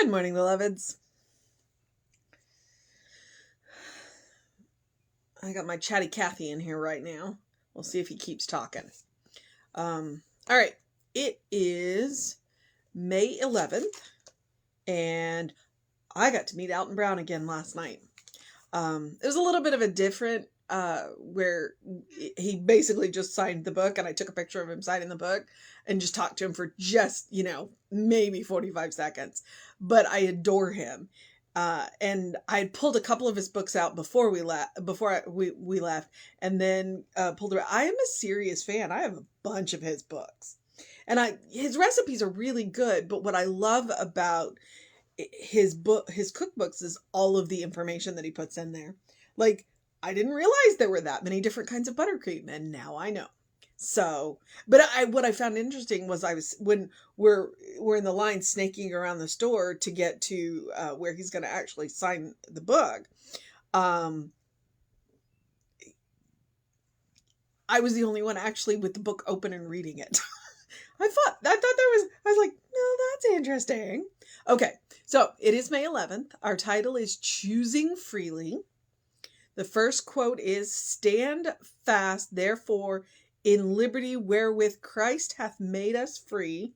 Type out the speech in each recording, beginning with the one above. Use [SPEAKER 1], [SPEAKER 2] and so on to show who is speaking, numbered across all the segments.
[SPEAKER 1] Good morning, beloveds. I got my chatty Cathy in here right now. We'll see if he keeps talking. All right. It is May 11th, and I got to meet Alton Brown again last night. It was a little bit of a different, where he basically just signed the book, and I took a picture of him signing the book and just talked to him for just, maybe 45 seconds. But I adore him. And I had pulled a couple of his books out before we left, we left, and then pulled it. I am a serious fan. I have a bunch of his books, and his recipes are really good. But what I love about his cookbooks is all of the information that he puts in there. Like, I didn't realize there were that many different kinds of buttercream, and now I know. So, but what I found interesting was when we're in the line snaking around the store to get to where he's going to actually sign the book. I was the only one actually with the book open and reading it. I was like, no, that's interesting. Okay, so it is May 11th. Our title is Choosing Freely. The first quote is, "Stand fast, therefore, in liberty wherewith Christ hath made us free,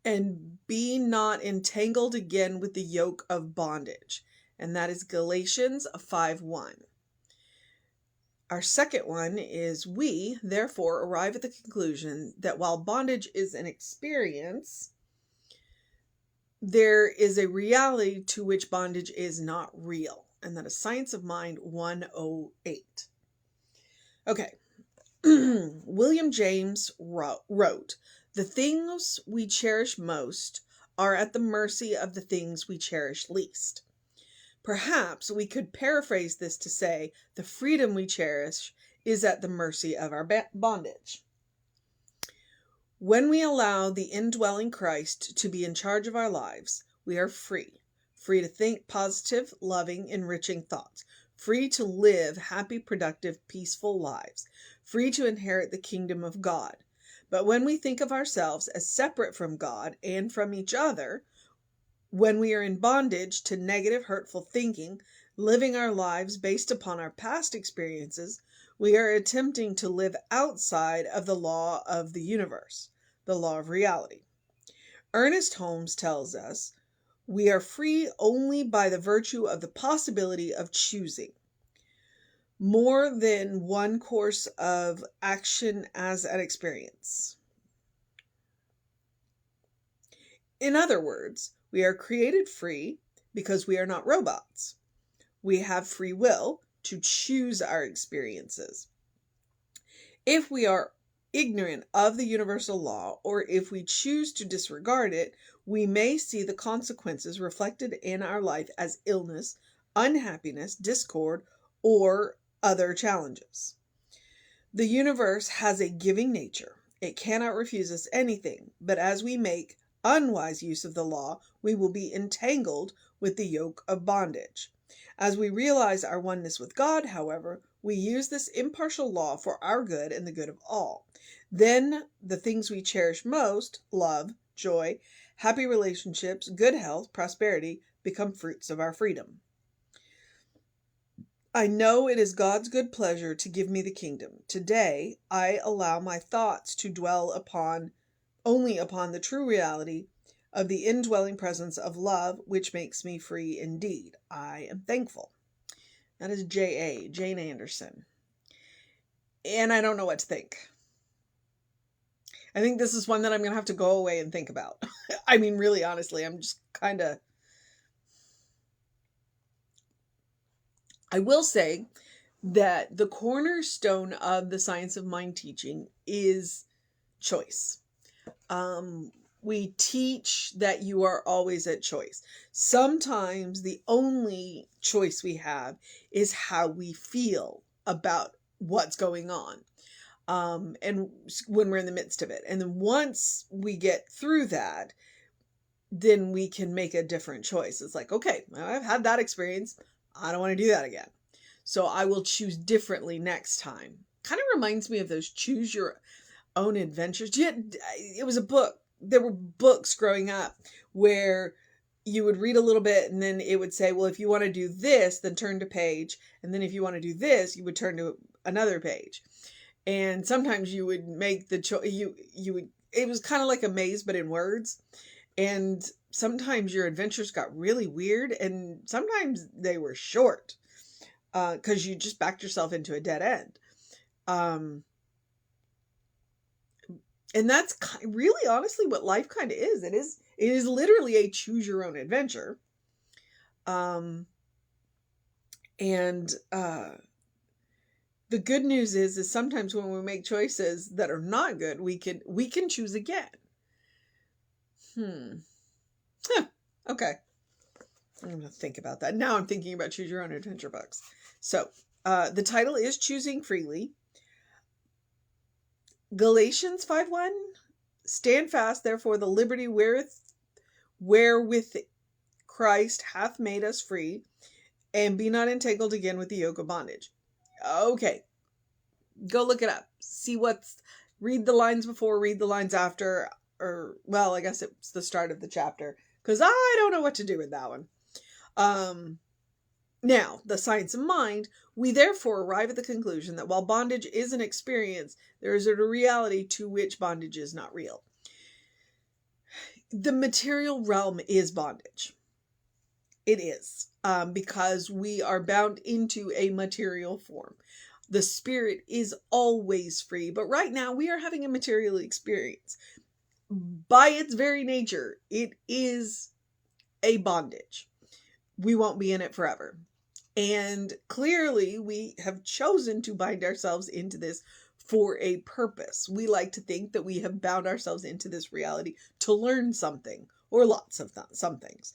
[SPEAKER 1] and be not entangled again with the yoke of bondage." And that is Galatians 5:1. Our second one is, "We, therefore, arrive at the conclusion that while bondage is an experience, there is a reality to which bondage is not real." And that is Science of Mind 108. Okay. William James wrote, "The things we cherish most are at the mercy of the things we cherish least." Perhaps we could paraphrase this to say, the freedom we cherish is at the mercy of our bondage. When we allow the indwelling Christ to be in charge of our lives, we are free. Free to think positive, loving, enriching thoughts. Free to live happy, productive, peaceful lives. Free to inherit the kingdom of God. But when we think of ourselves as separate from God and from each other, when we are in bondage to negative, hurtful thinking, living our lives based upon our past experiences, we are attempting to live outside of the law of the universe, the law of reality. Ernest Holmes tells us we are free only by the virtue of the possibility of choosing more than one course of action as an experience. In other words, we are created free because we are not robots. We have free will to choose our experiences. If we are ignorant of the universal law, or if we choose to disregard it, we may see the consequences reflected in our life as illness, unhappiness, discord, or other challenges. The universe has a giving nature. It cannot refuse us anything, but as we make unwise use of the law, we will be entangled with the yoke of bondage. As we realize our oneness with God, however, we use this impartial law for our good and the good of all. Then the things we cherish most, love, joy, happy relationships, good health, prosperity, become fruits of our freedom. I know it is God's good pleasure to give me the kingdom. Today, I allow my thoughts to dwell only upon the true reality of the indwelling presence of love, which makes me free indeed. I am thankful. That is Jane Anderson. And I don't know what to think. I think this is one that I'm going to have to go away and think about. I mean, really, honestly, I'm just kind of... I will say that the cornerstone of the Science of Mind teaching is choice. We teach that you are always at choice. Sometimes the only choice we have is how we feel about what's going on. And when we're in the midst of it. And then once we get through that, then we can make a different choice. It's like, okay, I've had that experience. I don't want to do that again. So I will choose differently next time. Kind of reminds me of those choose your own adventures. It was a book there were books growing up where you would read a little bit and then it would say, well, if you want to do this, then turn to page. And then if you want to do this, you would turn to another page. And sometimes you would make the choice, you would, it was kind of like a maze, but in words. And sometimes your adventures got really weird and sometimes they were short, because you just backed yourself into a dead end. And that's really honestly what life kind of is. It is literally a choose your own adventure. And the good news is sometimes when we make choices that are not good, we can choose again. Okay. I'm going to think about that. Now I'm thinking about choose your own adventure books. So, the title is Choosing Freely. Galatians 5:1, stand fast, therefore, the liberty wherewith Christ hath made us free, and be not entangled again with the yoke of bondage. Okay. Go look it up. Read the lines before, read the lines after, or, well, I guess it's the start of the chapter, because I don't know what to do with that one. Now, the science of mind, we therefore arrive at the conclusion that while bondage is an experience, there is a reality to which bondage is not real. The material realm is bondage. It is, because we are bound into a material form. The spirit is always free, but right now we are having a material experience. By its very nature, it is a bondage. We won't be in it forever. And clearly we have chosen to bind ourselves into this for a purpose. We like to think that we have bound ourselves into this reality to learn something, or lots of some things.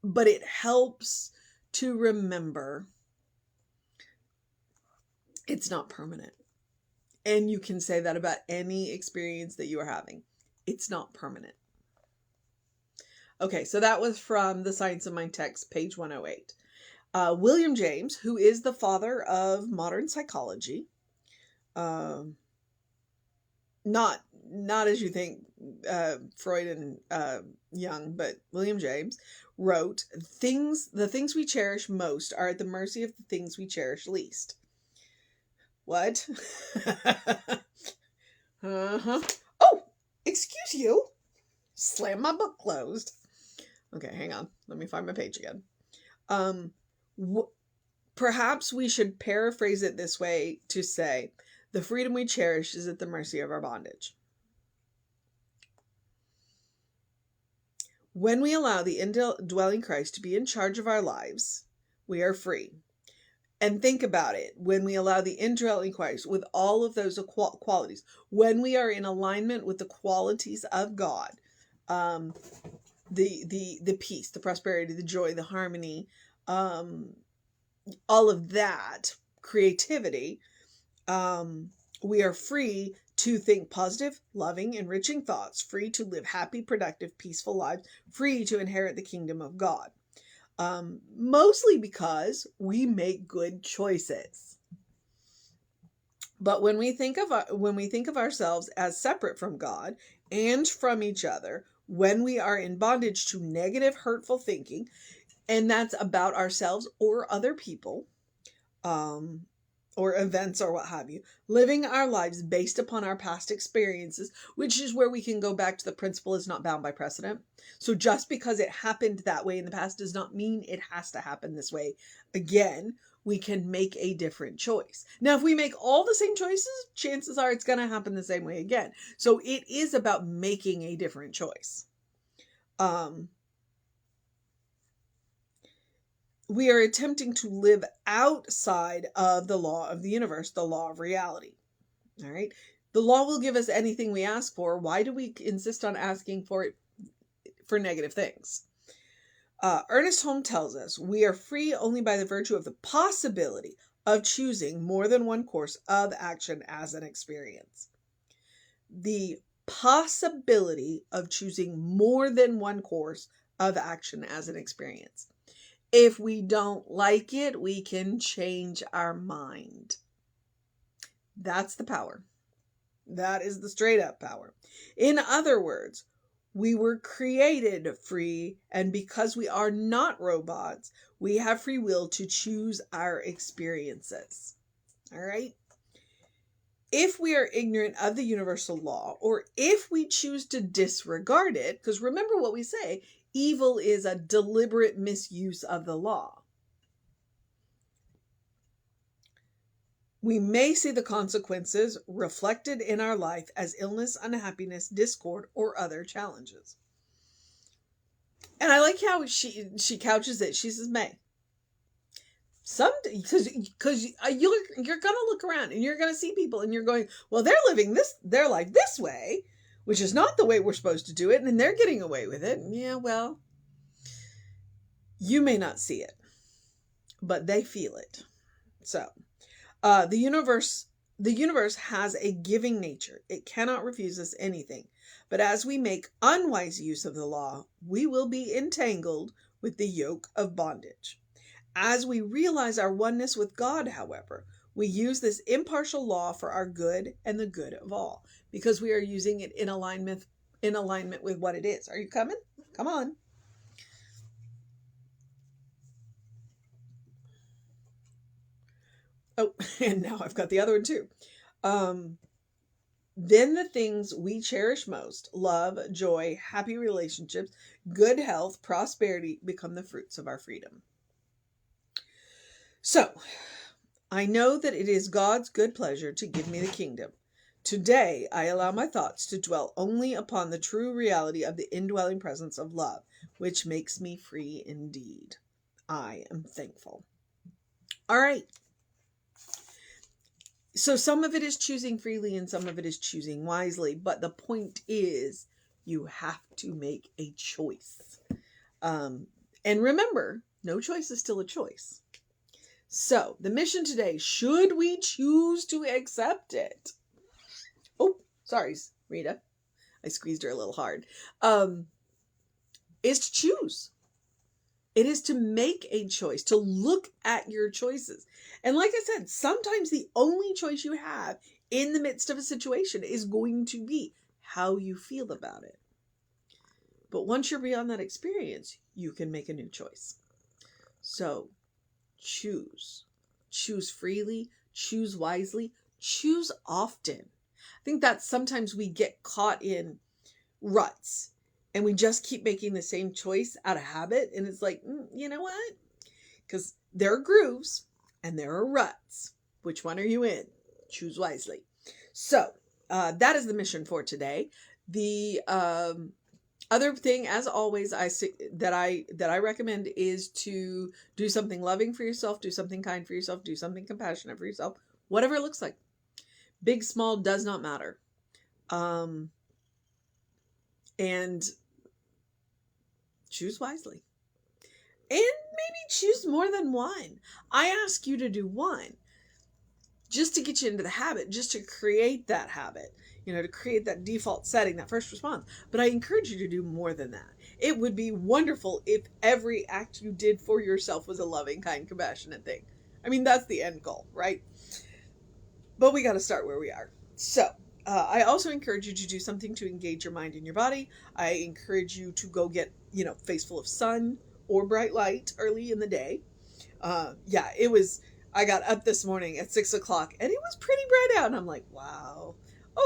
[SPEAKER 1] But it helps to remember it's not permanent. And you can say that about any experience that you are having. It's not permanent. Okay, so that was from the Science of Mind text, page 108. William James, who is the father of modern psychology, not as you think, Freud and Jung, but William James wrote, the things we cherish most are at the mercy of the things we cherish least. What? Oh, excuse you. Slam my book closed. Okay, hang on. Let me find my page again. Perhaps we should paraphrase it this way to say, the freedom we cherish is at the mercy of our bondage. When we allow the indwelling Christ to be in charge of our lives, we are free. And think about it. When we allow the indwelling Christ with all of those qualities, when we are in alignment with the qualities of God, the peace, the prosperity, the joy, the harmony, all of that, creativity, we are free to think positive, loving, enriching thoughts, free to live happy, productive, peaceful lives, free to inherit the kingdom of God. Mostly because we make good choices. But when we think of ourselves as separate from God and from each other, when we are in bondage to negative, hurtful thinking, and that's about ourselves or other people, or events or what have you, living our lives based upon our past experiences, which is where we can go back to the principle is not bound by precedent. So just because it happened that way in the past does not mean it has to happen this way again. We can make a different choice. Now, if we make all the same choices, chances are it's going to happen the same way again. So it is about making a different choice. We are attempting to live outside of the law of the universe, the law of reality. All right. The law will give us anything we ask for. Why do we insist on asking for it for negative things? Ernest Holmes tells us we are free only by the virtue of the possibility of choosing more than one course of action as an experience. The possibility of choosing more than one course of action as an experience. If we don't like it, we can change our mind. That's the power. That is the straight up power. In other words, we were created free, and because we are not robots, we have free will to choose our experiences. All right? If we are ignorant of the universal law, or if we choose to disregard it, because remember what we say, evil is a deliberate misuse of the law. We may see the consequences reflected in our life as illness, unhappiness, discord, or other challenges. And I like how she couches it. She says, May. Because you're gonna look around and you're gonna see people and you're going, well, they're living their life this way, which is not the way we're supposed to do it, and they're getting away with it. Yeah, well, you may not see it, but they feel it. So, the universe has a giving nature. It cannot refuse us anything. But as we make unwise use of the law, we will be entangled with the yoke of bondage. As we realize our oneness with God, however, we use this impartial law for our good and the good of all, because we are using it in alignment with what it is. Are you coming? Come on. Oh, and now I've got the other one too. Then the things we cherish most, love, joy, happy relationships, good health, prosperity, become the fruits of our freedom. So, I know that it is God's good pleasure to give me the kingdom. Today, I allow my thoughts to dwell only upon the true reality of the indwelling presence of love, which makes me free indeed. I am thankful. All right. So some of it is choosing freely and some of it is choosing wisely. But the point is, you have to make a choice. And remember, no choice is still a choice. So the mission today, should we choose to accept it? Oh, sorry, Rita. I squeezed her a little hard. Is to choose. It is to make a choice, to look at your choices. And like I said, sometimes the only choice you have in the midst of a situation is going to be how you feel about it. But once you're beyond that experience, you can make a new choice. So choose. Choose freely, choose wisely, choose often. I think that sometimes we get caught in ruts and we just keep making the same choice out of habit. And it's like, you know what? Because there are grooves and there are ruts. Which one are you in? Choose wisely. So that is the mission for today. The other thing, as always, that I recommend is to do something loving for yourself, do something kind for yourself, do something compassionate for yourself, whatever it looks like. Big, small, does not matter. And choose wisely. And maybe choose more than one. I ask you to do one just to get you into the habit, just to create that habit, to create that default setting, that first response. But I encourage you to do more than that. It would be wonderful if every act you did for yourself was a loving, kind, compassionate thing. I mean, that's the end goal, right? But we got to start where we are. So, I also encourage you to do something to engage your mind and your body. I encourage you to go get, face full of sun or bright light early in the day. I got up this morning at 6 o'clock and it was pretty bright out. And I'm like, wow,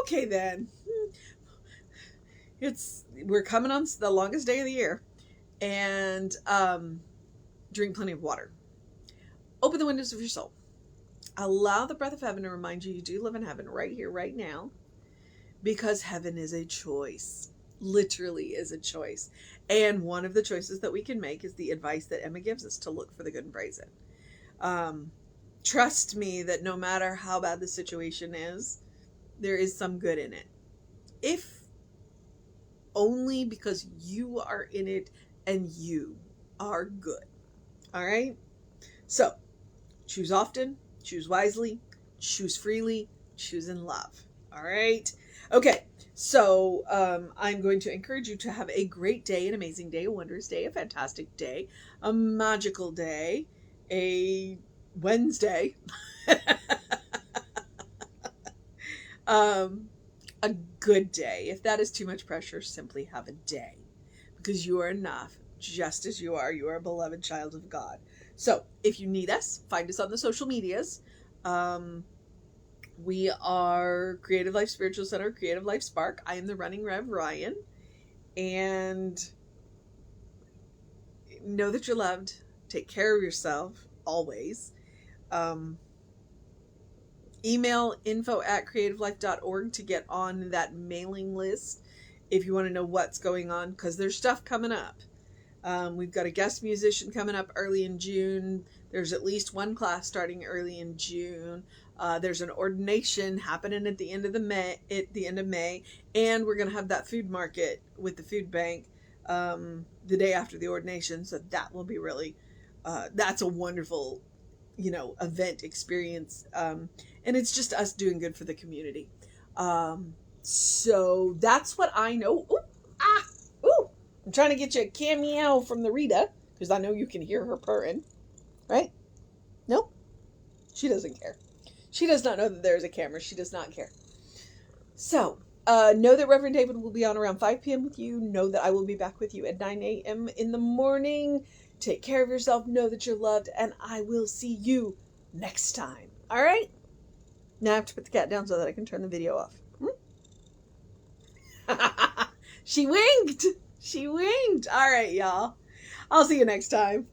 [SPEAKER 1] okay then. We're coming on the longest day of the year. And drink plenty of water. Open the windows of your soul. Allow the breath of heaven to remind you do live in heaven right here, right now. Because heaven is a choice. Literally is a choice. And one of the choices that we can make is the advice that Emma gives us, to look for the good and praise it. Trust me that no matter how bad the situation is, there is some good in it. If only because you are in it and you are good. All right? So, choose often, choose wisely, choose freely, choose in love. All right? Okay, so I'm going to encourage you to have a great day, an amazing day, a wondrous day, a fantastic day, a magical day, a Wednesday. a good day. If that is too much pressure, simply have a day, because you are enough just as you are. You are a beloved child of God. So if you need us, find us on the social medias. We are Creative Life Spiritual Center, Creative Life Spark. I am the running Rev Ryan. And know that you're loved. Take care of yourself always. Email info@creativelife.org to get on that mailing list if you want to know what's going on, because there's stuff coming up. We've got a guest musician coming up early in June. There's at least one class starting early in June. There's an ordination happening at the end of May, and we're going to have that food market with the food bank the day after the ordination. So that will be really, that's a wonderful, event experience. And it's just us doing good for the community. So that's what I know. Ooh, I'm trying to get you a cameo from the Rita, because I know you can hear her purring, right? Nope. She doesn't care. She does not know that there's a camera. She does not care. So, know that Reverend David will be on around 5 p.m. with you. Know that I will be back with you at 9 a.m. in the morning. Take care of yourself. Know that you're loved. And I will see you next time. All right? Now I have to put the cat down so that I can turn the video off. She winked. She winked. All right, y'all. I'll see you next time.